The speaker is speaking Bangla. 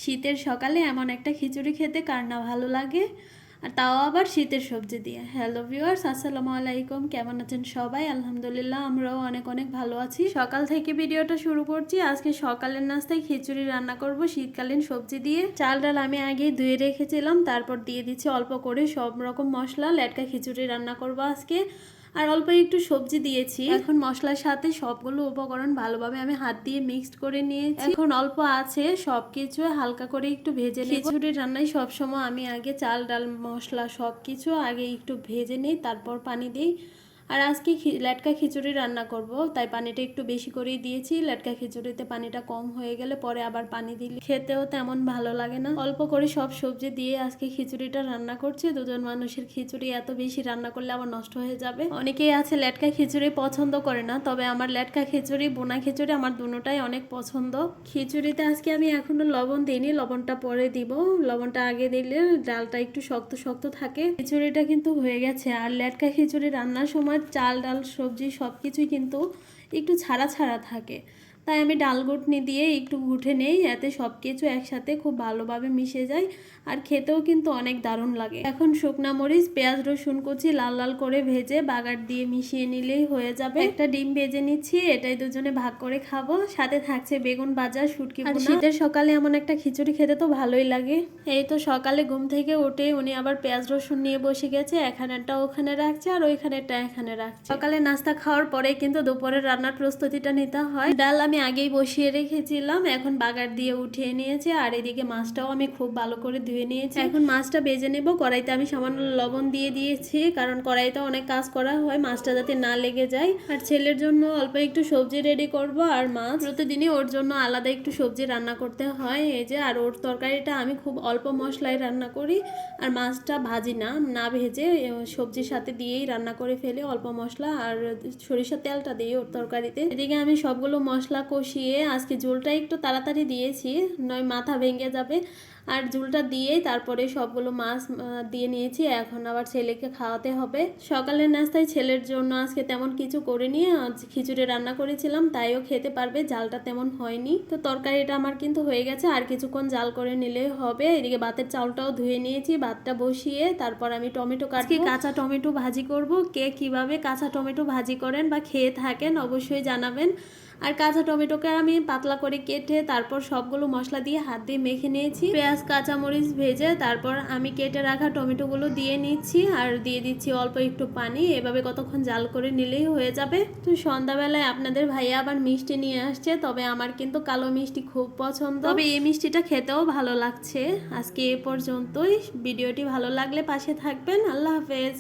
শীতের সকালে এমন একটা খিচুড়ি খেতে কার না ভালো লাগে, আর তাও আবার শীতের সবজি দিয়ে। হ্যালো ভিউয়ার্স, আসসালামু আলাইকুম। কেমন আছেন সবাই? আলহামদুলিল্লাহ, আমরাও অনেক অনেক ভালো আছি। সকাল থেকে ভিডিওটা শুরু করছি। আজকে সকালের নাস্তায় খিচুড়ি রান্না করব শীতকালীন সবজি দিয়ে। চাল ডাল আমি আগেই ধুয়ে রেখেছিলাম, তারপর দিয়ে দিচ্ছি অল্প করে সব রকম মশলা। লেটকা খিচুড়ি রান্না করব আজকে, আর অল্প একটু সবজি দিয়েছি। এখন মশলার সাথে সবগুলো উপকরণ ভালোভাবে আমি হাত দিয়ে মিক্সড করে নিয়েছি। এখন অল্প আছে সবকিছু হালকা করে একটু ভেজে নিই। খিচুড়ি রান্নায় সবসময় আমি আগে চাল ডাল মশলা সবকিছু আগে একটু ভেজে নিই, তারপর পানি দিই। আর আজকে লেটকা খিচুড়ি রান্না করব, তাই পানিটা একটু বেশি করেই দিয়েছি। লেটকা খিচুড়িতে পানিটা কম হয়ে গেলে পরে আবার পানি দিলে খেতেও তেমন ভালো লাগে না। অল্প করে সব সবজি দিয়ে আজকে খিচুড়িটা রান্না করছি। দুজন মানুষের খিচুড়ি এত বেশি রান্না করলে আবার নষ্ট হয়ে যাবে। অনেকেই আছে লেটকা খিচুড়ি পছন্দ করে না, তবে আমার লেটকা খিচুড়ি বোনা খিচুড়ি আমার দুটোটাই অনেক পছন্দ। খিচুড়িতে আজকে আমি এখনো লবণ দিইনি, লবণটা পরে দিব। লবণটা আগে দিলে ডালটা একটু শক্ত শক্ত থাকে। খিচুড়িটা কিন্তু হয়ে গেছে। আর লেটকা খিচুড়ি রান্নার সময় চাল ডাল সবজি সবকিছুই কিন্তু একটু ছাড়া ছাড়া থাকে, তাই আমি ডাল ঘুটনি দিয়ে একটু ঘুটে নেই, এতে সব কিছু একসাথে খুব ভালোভাবে মিশে যায়। আর খেতেও কিন্তু অনেক দারুণ লাগে। এখন শুকনা মরিচ পেঁয়াজ রসুন কুচি লাল লাল করে ভেজে বাগার দিয়ে মিশিয়ে নিলেই হয়ে যাবে। একটা ডিম ভেজে নিচ্ছি, এটাই দুজনে ভাগ করে খাবো। সাথে থাকছে বেগুন ভাজা, শুটকি ভুনা। শীতের সকালে এমন একটা খিচুড়ি খেতে তো ভালোই লাগে। এই তো সকালে ঘুম থেকে উঠে উনি আবার পেঁয়াজ রসুন নিয়ে বসে গেছে। এখানেরটা ওখানে রাখছে আর ওইখানেরটা এখানে রাখছে। সকালে নাস্তা খাওয়ার পরে কিন্তু দুপুরের রান্নার প্রস্তুতিটা নিতে হয়। ডাল আমি আগেই বসিয়ে রেখেছিলাম, এখন বাগার দিয়ে উঠিয়ে নিয়েছি। আর এদিকে মাছটাও আমি খুব ভালো করে ধুয়ে নিয়েছি। এখন মাছটা ভেজে নেব। কড়াইতে আমি সামান্য লবণ দিয়ে দিয়েছি, কারণ কড়াইতে অনেক কাজ করা হয়, মাছটা যাতে না লেগে যায়। আর ছেলের জন্য অল্প একটু সবজি রেডি করব। আর মাছ প্রতিদিনই ওর জন্য আলাদা একটু সবজি রান্না করতে হয়, এই যে। আর ওর তরকারিটা আমি খুব অল্প মশলায় রান্না করি, আর মাছটা ভাজি না ভেজে সবজির সাথে দিয়েই রান্না করে ফেলে অল্প মশলা আর সরিষার তেলটা দিই ওর তরকারিতে। এদিকে আমি সবগুলো মশলা কষিয়ে আজকে ঝোলটা একটু তাড়াতাড়ি দিয়েছি, নয় মাথা ভেঙে যাবে। আর ঝোলটা দিয়ে তারপরে সবগুলো মাছ দিয়ে নিয়েছি। এখন আবার ছেলেকে খাওয়াতে হবে। সকালের নাস্তায় ছেলের জন্য আজকে তেমন কিছু করিনি, আজ খিচুড়ি রান্না করেছিলাম, তাইও খেতে পারবে। জালটা তেমন হয়নি, তো তরকারিটা আমার কিন্তু হয়ে গেছে। আর কিছুক্ষণ জাল করে নিলেই হবে। এদিকে ভাতের চালটাও ধুয়ে নিয়েছি, ভাতটা বসিয়ে তারপর আমি টমেটো কাটছি। কাঁচা টমেটো ভাজি করব। কে কিভাবে কাঁচা টমেটো ভাজি করেন বা খেয়ে থাকেন অবশ্যই জানাবেন। আর কাঁচা টমেটোকে আমি পাতলা করে কেটে তারপর সবগুলো মশলা দিয়ে হাত দিয়ে মেখে নিয়েছি। পেঁয়াজ কাঁচামরিচ ভেজে তারপর আমি কেটে রাখা টমেটোগুলো দিয়ে নিচ্ছি, আর দিয়ে দিচ্ছি অল্প একটু পানি। এভাবে কতক্ষণ জাল করে নিলেই হয়ে যাবে। তো সন্ধ্যাবেলায় আপনাদের ভাইয়া আবার মিষ্টি নিয়ে আসছে, তবে আমার কিন্তু কালো মিষ্টি খুব পছন্দ, তবে এই মিষ্টিটা খেতেও ভালো লাগছে। আজকে এ পর্যন্তই। ভিডিওটি ভালো লাগলে পাশে থাকবেন। আল্লাহ হাফেজ।